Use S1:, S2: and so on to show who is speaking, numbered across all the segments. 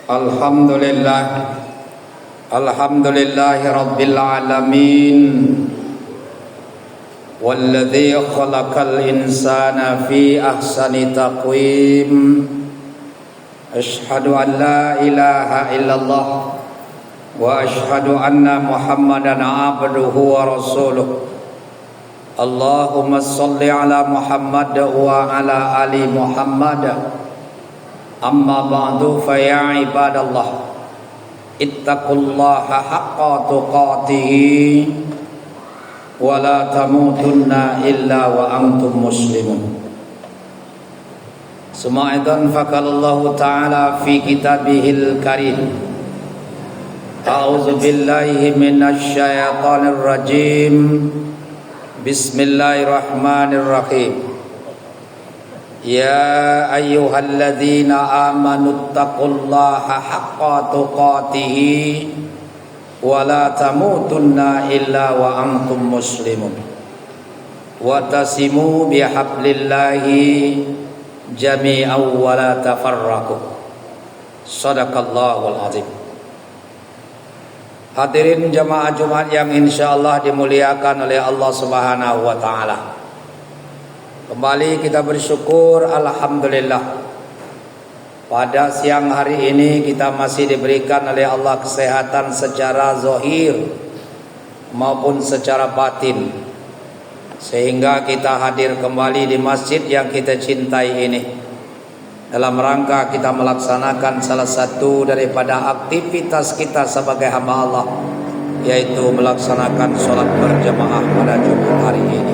S1: Alhamdulillah, alhamdulillahi rabbil alamin. Walladzi khalaqal insana fi ahsani taqwim. Asyhadu an la ilaha illallah wa asyhadu anna Muhammadan abduhu wa rasuluh. Allahumma shalli ala Muhammad wa ala ali Muhammad. Amma ba'du fa ya ibadallah, ittaqullaha haqqa tuqatih wa la tamutunna illa wa antum muslimun. Sumaidan faqalallahu ta'ala fi kitabihil karim. A'udzu billahi minasy syaithanir rajim. Bismillahirrahmanirrahim. Ya ayyuhalladzina amanu taqullaha haqqa tuqatih wa la tamutunna illa wa antum muslimun. Wa tasimu bihablillahi jami'an wa la tafarraqu. Shadaqallahul azim. Hadirin jamaah Jumat yang insyaallah dimuliakan oleh Allah Subhanahu wa taala. Kembali kita bersyukur, alhamdulillah. Pada siang hari ini kita masih diberikan oleh Allah kesehatan secara zahir maupun secara batin, sehingga kita hadir kembali di masjid yang kita cintai ini dalam rangka kita melaksanakan salah satu daripada aktivitas kita sebagai hamba Allah, yaitu melaksanakan sholat berjamaah pada Jumat hari ini.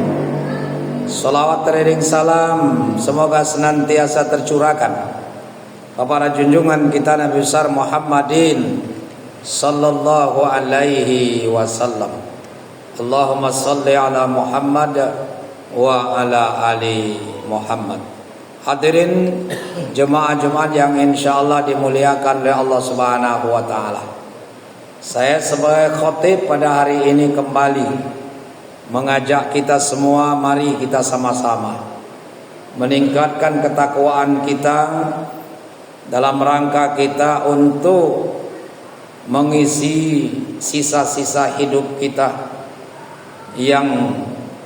S1: Salawat teriring salam semoga senantiasa tercurahkan kepada junjungan kita Nabi besar Muhammadin sallallahu alaihi wasallam. Allahumma salli ala Muhammad wa ala ali Muhammad. Hadirin jemaah Jumat yang insyaallah dimuliakan oleh Allah Subhanahu wa taala. Saya sebagai khatib pada hari ini kembali mengajak kita semua, mari kita sama-sama meningkatkan ketakwaan kita dalam rangka kita untuk mengisi sisa-sisa hidup kita yang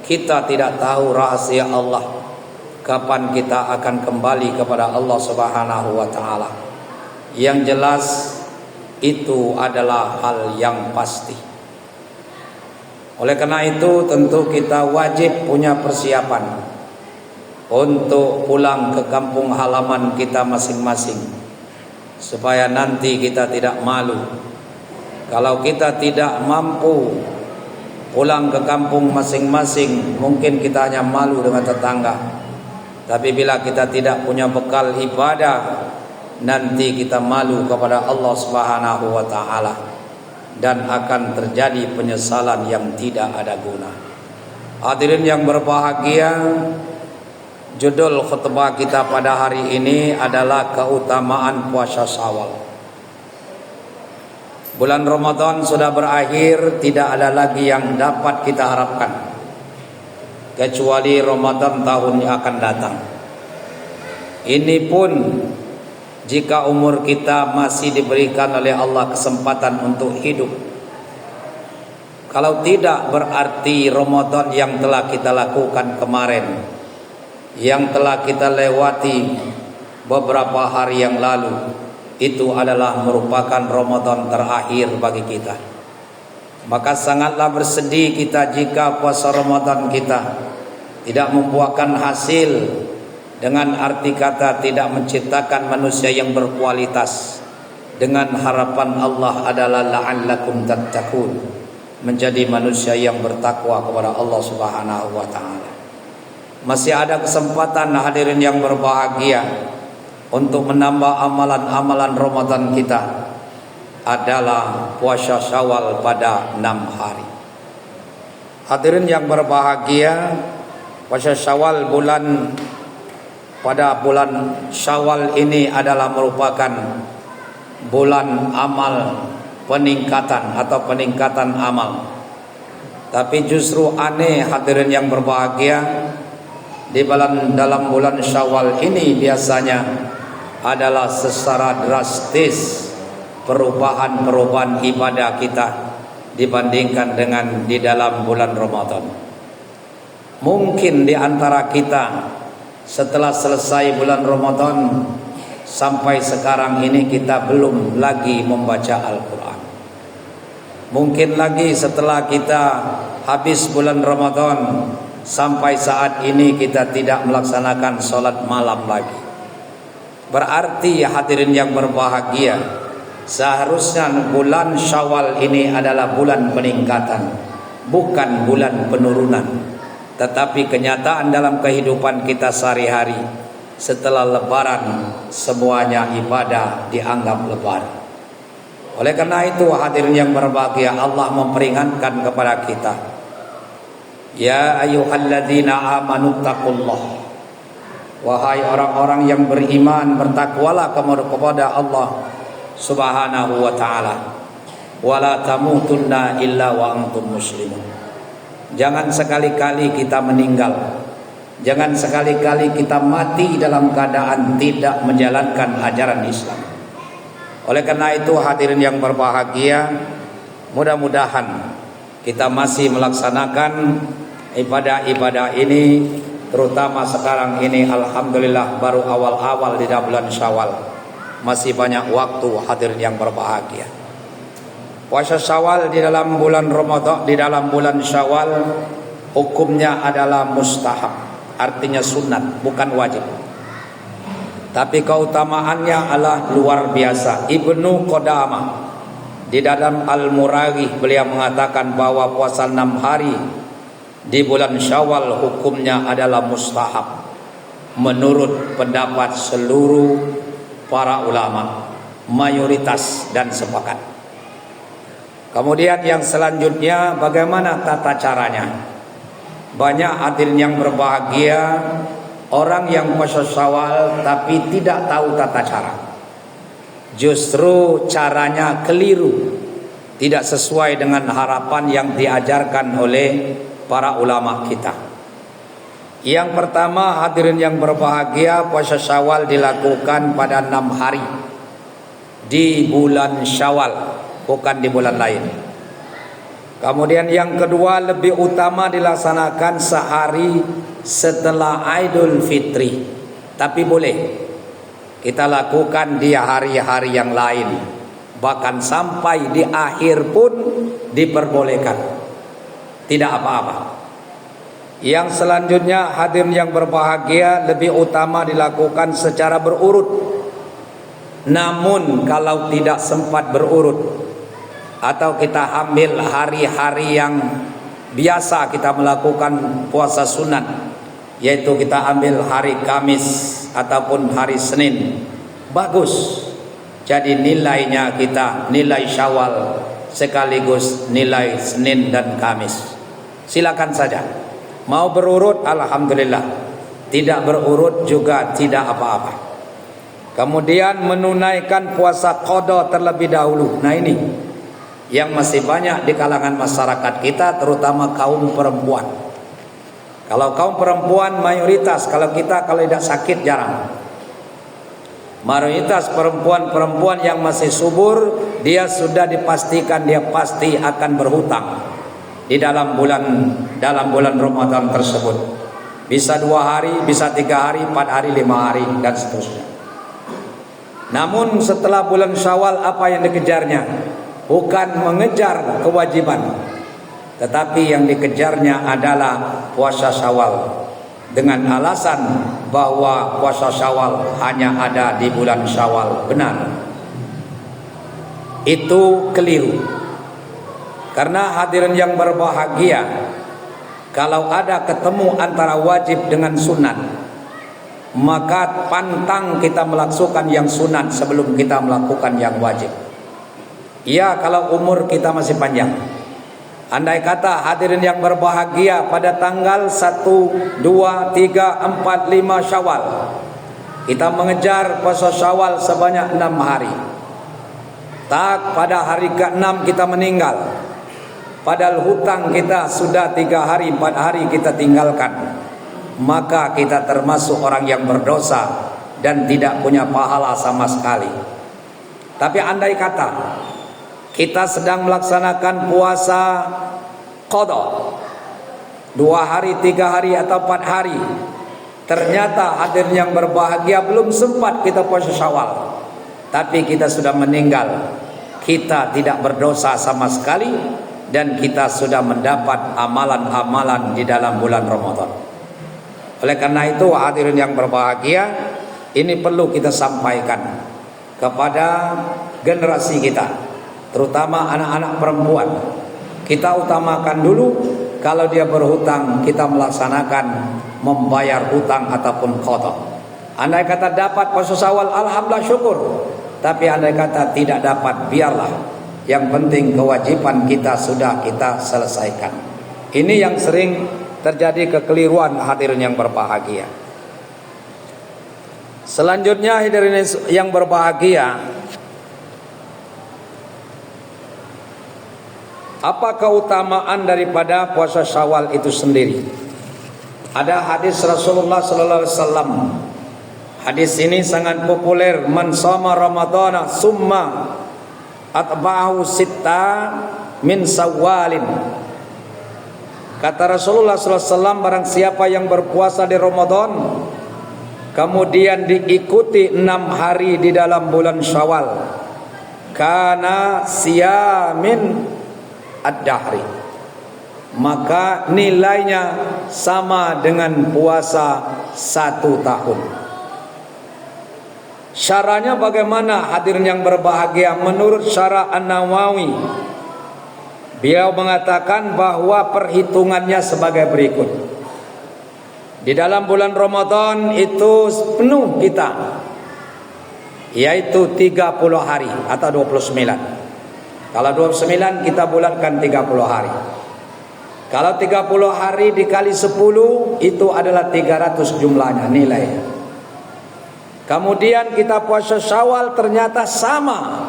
S1: kita tidak tahu rahasia Allah kapan kita akan kembali kepada Allah Subhanahu wa taala. Yang jelas itu adalah hal yang pasti. Oleh karena itu tentu kita wajib punya persiapan untuk pulang ke kampung halaman kita masing-masing, supaya nanti kita tidak malu. Kalau kita tidak mampu pulang ke kampung masing-masing, mungkin kita hanya malu dengan tetangga. Tapi bila kita tidak punya bekal ibadah, nanti kita malu kepada Allah Subhanahu wa taala, dan akan terjadi penyesalan yang tidak ada guna. Hadirin yang berbahagia, judul khutbah kita pada hari ini adalah keutamaan puasa Syawal. Bulan Ramadan sudah berakhir, tidak ada lagi yang dapat kita harapkan kecuali Ramadan tahun yang akan datang. Ini pun jika umur kita masih diberikan oleh Allah kesempatan untuk hidup. Kalau tidak, berarti Ramadan yang telah kita lakukan kemarin, yang telah kita lewati beberapa hari yang lalu, itu adalah merupakan Ramadan terakhir bagi kita. Maka sangatlah bersedih kita jika puasa Ramadan kita tidak membuahkan hasil, dengan arti kata tidak menciptakan manusia yang berkualitas. Dengan harapan Allah adalah la'allakum tattaqun, menjadi manusia yang bertakwa kepada Allah Subhanahu wa taala. Masih ada kesempatan hadirin yang berbahagia untuk menambah amalan-amalan Ramadan kita, adalah puasa Syawal pada 6 hari. Hadirin yang berbahagia, puasa Syawal pada bulan Syawal ini adalah merupakan bulan amal peningkatan atau peningkatan amal. Tapi justru aneh hadirin yang berbahagia, dalam bulan Syawal ini biasanya adalah secara drastis perubahan-perubahan ibadah kita dibandingkan dengan di dalam bulan Ramadan. Mungkin di antara kita setelah selesai bulan Ramadan sampai sekarang ini kita belum lagi membaca Al-Quran. Mungkin lagi setelah kita habis bulan Ramadan sampai saat ini kita tidak melaksanakan sholat malam lagi. Berarti hadirin yang berbahagia, seharusnya bulan Syawal ini adalah bulan peningkatan, bukan bulan penurunan. Tetapi kenyataan dalam kehidupan kita sehari-hari, setelah lebaran semuanya ibadah dianggap lebaran. Oleh karena itu hadirin yang berbahagia, Allah memperingatkan kepada kita, ya ayyuhalladzina amanu taqullah, wahai orang-orang yang beriman, bertakwalah kepada Allah Subhanahu wa ta'ala, wala tamutunna illa wa antum muslimun. Jangan sekali-kali kita meninggal, jangan sekali-kali kita mati dalam keadaan tidak menjalankan ajaran Islam. Oleh karena itu hadirin yang berbahagia, mudah-mudahan kita masih melaksanakan ibadah-ibadah ini, terutama sekarang ini alhamdulillah baru awal-awal di bulan Syawal. Masih banyak waktu hadirin yang berbahagia. Puasa Syawal di dalam bulan Ramadan, di dalam bulan Syawal hukumnya adalah mustahab, artinya sunat, bukan wajib. Tapi keutamaannya adalah luar biasa. Ibnu Qudamah di dalam Al-Muraghih beliau mengatakan bahwa puasa 6 hari di bulan Syawal hukumnya adalah mustahab menurut pendapat seluruh para ulama, mayoritas dan sepakat. Kemudian yang selanjutnya, bagaimana tata caranya? Banyak hadirin yang berbahagia, orang yang puasa Syawal tapi tidak tahu tata cara. Justru caranya keliru, tidak sesuai dengan harapan yang diajarkan oleh para ulama kita. Yang pertama hadirin yang berbahagia, puasa Syawal dilakukan pada 6 hari di bulan Syawal, bukan di bulan lain. Kemudian yang kedua, lebih utama dilaksanakan sehari setelah Idul Fitri. Tapi boleh kita lakukan di hari-hari yang lain, bahkan sampai di akhir pun diperbolehkan, tidak apa-apa. Yang selanjutnya hadirin yang berbahagia, lebih utama dilakukan secara berurut. Namun kalau tidak sempat berurut, atau kita ambil hari-hari yang biasa kita melakukan puasa sunat, yaitu kita ambil hari Kamis ataupun hari Senin, bagus. Jadi nilainya kita nilai Syawal sekaligus nilai Senin dan Kamis. Silakan saja. Mau berurut alhamdulillah, tidak berurut juga tidak apa-apa. Kemudian menunaikan puasa qada terlebih dahulu. Nah ini yang masih banyak di kalangan masyarakat kita, terutama kaum perempuan. Kalau kaum perempuan mayoritas, kalau tidak sakit jarang. Mayoritas perempuan-perempuan yang masih subur, dia sudah dipastikan dia pasti akan berhutang di dalam bulan Ramadan tersebut. Bisa 2 hari, bisa 3 hari, 4 hari, 5 hari dan seterusnya. Namun setelah bulan Syawal apa yang dikejarnya? Bukan mengejar kewajiban, tetapi yang dikejarnya adalah puasa Syawal, dengan alasan bahwa puasa Syawal hanya ada di bulan Syawal. Benar, itu keliru. Karena hadirin yang berbahagia, kalau ada ketemu antara wajib dengan sunat, maka pantang kita melakukan yang sunat sebelum kita melakukan yang wajib. Ya, kalau umur kita masih panjang. Andai kata hadirin yang berbahagia pada tanggal 1, 2, 3, 4, 5 Syawal kita mengejar puasa Syawal sebanyak 6 hari. Tak, pada hari ke-6 kita meninggal, padahal hutang kita sudah 3 hari, 4 hari kita tinggalkan, maka kita termasuk orang yang berdosa dan tidak punya pahala sama sekali. Tapi andai kata kita sedang melaksanakan puasa qada 2 hari, 3 hari atau 4 hari, ternyata hadirin yang berbahagia belum sempat kita puasa Syawal, tapi kita sudah meninggal, kita tidak berdosa sama sekali dan kita sudah mendapat amalan-amalan di dalam bulan Ramadan. Oleh karena itu hadirin yang berbahagia, ini perlu kita sampaikan kepada generasi kita, terutama anak-anak perempuan. Kita utamakan dulu, kalau dia berhutang kita melaksanakan membayar hutang ataupun qada. Andai kata dapat puasa Syawal, alhamdulillah syukur. Tapi andai kata tidak dapat, biarlah. Yang penting kewajiban kita sudah kita selesaikan. Ini yang sering terjadi kekeliruan hadirin yang berbahagia. Selanjutnya hadirin yang berbahagia, apa keutamaan daripada puasa Syawal itu sendiri? Ada hadis Rasulullah sallallahu alaihi wasallam. Hadis ini sangat populer, man shoma ramadhana summa atba'ahu sitta min Syawalin. Kata Rasulullah sallallahu alaihi wasallam, barang siapa yang berpuasa di Ramadan kemudian diikuti 6 hari di dalam bulan Syawal, kana siyamin ad-dahri, maka nilainya sama dengan puasa 1 tahun. Syarahnya bagaimana hadirin yang berbahagia? Menurut syarah An-Nawawi, beliau mengatakan bahwa perhitungannya sebagai berikut. Di dalam bulan Ramadan itu penuh kita, yaitu 30 hari atau 29. Kalau 29 kita bulatkan 30 hari. Kalau 30 hari dikali 10 itu adalah 300 jumlahnya nilai. Kemudian kita puasa Syawal ternyata sama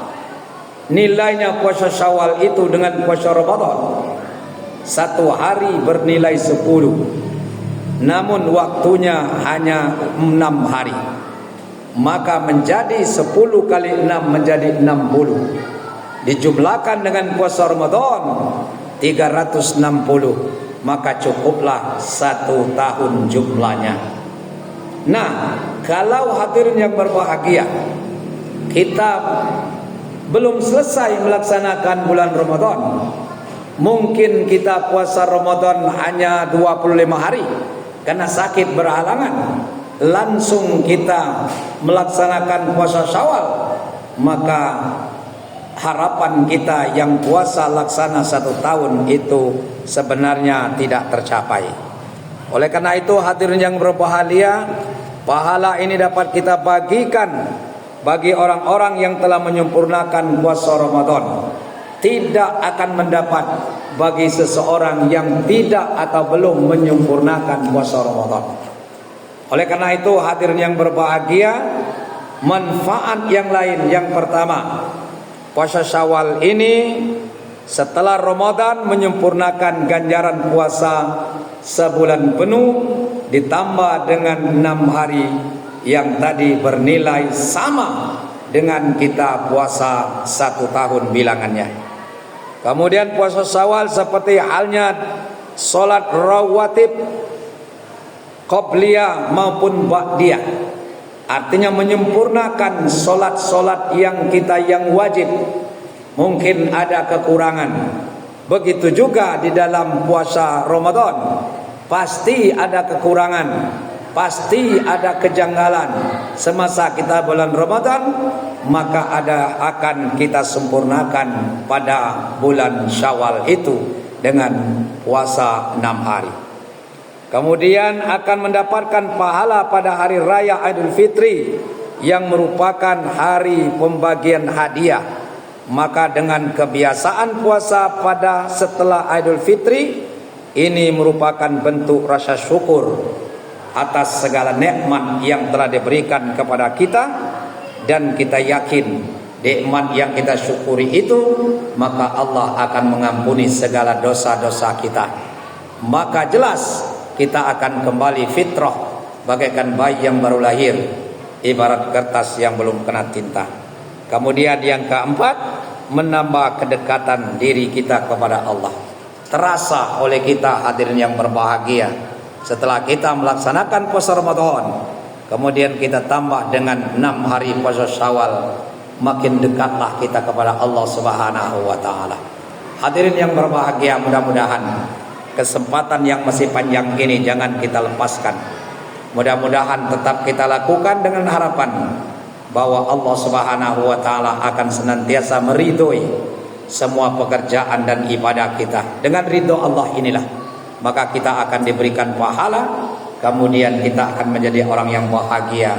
S1: nilainya puasa Syawal itu dengan puasa Ramadan. 1 hari bernilai 10. Namun waktunya hanya 6 hari. Maka menjadi 10 kali 6 menjadi 60. Dijumlahkan dengan puasa Ramadan 360, maka cukuplah 1 tahun jumlahnya. Nah, kalau hadirin yang berbahagia, kita belum selesai melaksanakan bulan Ramadan, mungkin kita puasa Ramadan hanya 25 hari karena sakit berhalangan, langsung kita melaksanakan puasa Syawal, maka harapan kita yang puasa laksana 1 tahun itu sebenarnya tidak tercapai. Oleh karena itu hadirin yang berbahagia, pahala ini dapat kita bagikan bagi orang-orang yang telah menyempurnakan puasa Ramadan. Tidak akan mendapat bagi seseorang yang tidak atau belum menyempurnakan puasa Ramadan. Oleh karena itu hadirin yang berbahagia, manfaat yang lain, yang pertama, puasa Syawal ini setelah Ramadan menyempurnakan ganjaran puasa sebulan penuh ditambah dengan 6 hari yang tadi bernilai sama dengan kita puasa 1 tahun bilangannya. Kemudian puasa Syawal seperti halnya sholat rawatib qobliyah maupun ba'diyah, artinya menyempurnakan solat-solat yang kita yang wajib. Mungkin ada kekurangan. Begitu juga di dalam puasa Ramadan, pasti ada kekurangan, pasti ada kejanggalan. Semasa kita bulan Ramadan, maka akan kita sempurnakan pada bulan Syawal itu dengan puasa 6 hari. Kemudian akan mendapatkan pahala pada hari raya Idul Fitri yang merupakan hari pembagian hadiah. Maka dengan kebiasaan puasa pada setelah Idul Fitri, ini merupakan bentuk rasa syukur atas segala nikmat yang telah diberikan kepada kita, dan kita yakin nikmat yang kita syukuri itu, maka Allah akan mengampuni segala dosa-dosa kita. Maka jelas kita akan kembali fitrah bagaikan bayi yang baru lahir, ibarat kertas yang belum kena tinta. Kemudian yang keempat, menambah kedekatan diri kita kepada Allah. Terasa oleh kita hadirin yang berbahagia, setelah kita melaksanakan puasa Ramadan, kemudian kita tambah dengan 6 hari puasa Syawal, makin dekatlah kita kepada Allah Subhanahu wa taala. Hadirin yang berbahagia, mudah-mudahan kesempatan yang masih panjang ini jangan kita lepaskan. Mudah-mudahan tetap kita lakukan dengan harapan bahwa Allah Subhanahu wa taala akan senantiasa meridhoi semua pekerjaan dan ibadah kita. Dengan ridho Allah inilah maka kita akan diberikan pahala, kemudian kita akan menjadi orang yang bahagia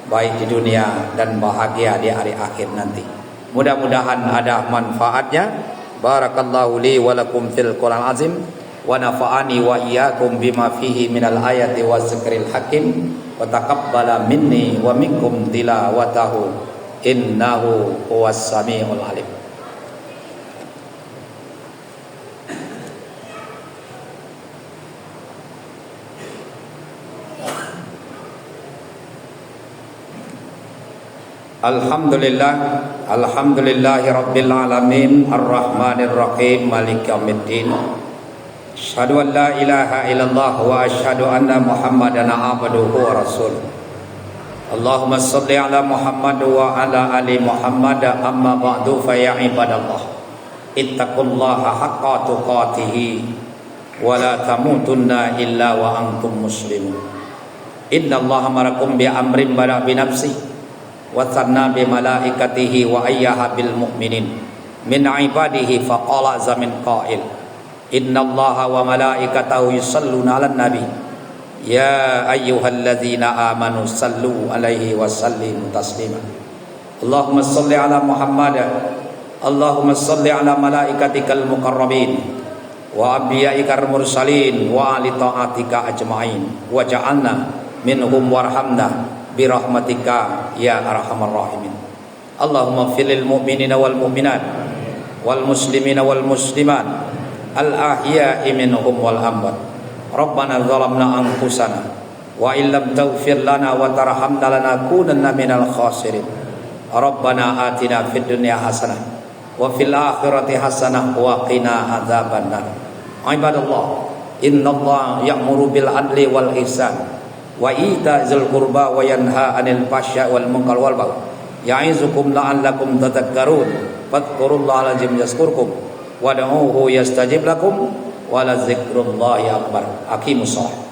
S1: baik di dunia dan bahagia di hari akhir nanti. Mudah-mudahan ada manfaatnya. Barakallahu li wa lakum fil Qur'an azim wa nafa'ani wa iyyakum bima fihi minal ayati waz zikril hakim wa taqabbala minni wa minkum tilawatahu innahu huwas samiul alim. Alhamdulillahi rabbil alamin arrahmanir rahim maliki yaumiddin. Asyhadu an la ilaha illallah wa asyhadu anna Muhammadan abduhu wa rasuluh. Allahumma shalli ala Muhammad wa ala ali Muhammad, amma ba'du fa ya ibadallah ittaqullaha haqqa tuqatih wa la tamutunna illa wa antum muslimun. Innallaha ma'akum bi amrin bada bi nafsi wa sanna bi malaikatihi wa ayyaha bil mu'minin min ibadihi faqala zamin qail innallaha wa malaikatahu yusalluna 'alan nabi ya ayyuhalladzina amanu sallu 'alaihi wa sallimu taslima. Allahumma shalli 'ala Muhammad, Allahumma shalli 'ala malaikatikal muqarrabin wa anbiya'ikal mursalin wa ali ta'atika ajma'in wa ja'alna minhum warhamna birahmatika ya arhamar rahimin. Allahumma fil mu'minina wal mu'minat wal muslimina wal muslimat al ahya'i minhum wal amwat. Rabbana zalamna anfusana wa illam taghfir lana wa tarhamna lanakunanna minal khasirin. Rabbana atina fid dunya hasanah wa fil akhirati hasanah wa qina adzabannar. Ibadallah, innallaha ya'muru bil adli wal ihsan wa ita'zil qurba wa yanha 'anil fahsya'i wal munkar wal baghi ya'izukum la'allakum tadhakkarun. Fadhkurullaha al-'azim yazkurkum wad'uuhu yastajib lakum wa la dzikrullahi akbar. Aqimus shalah.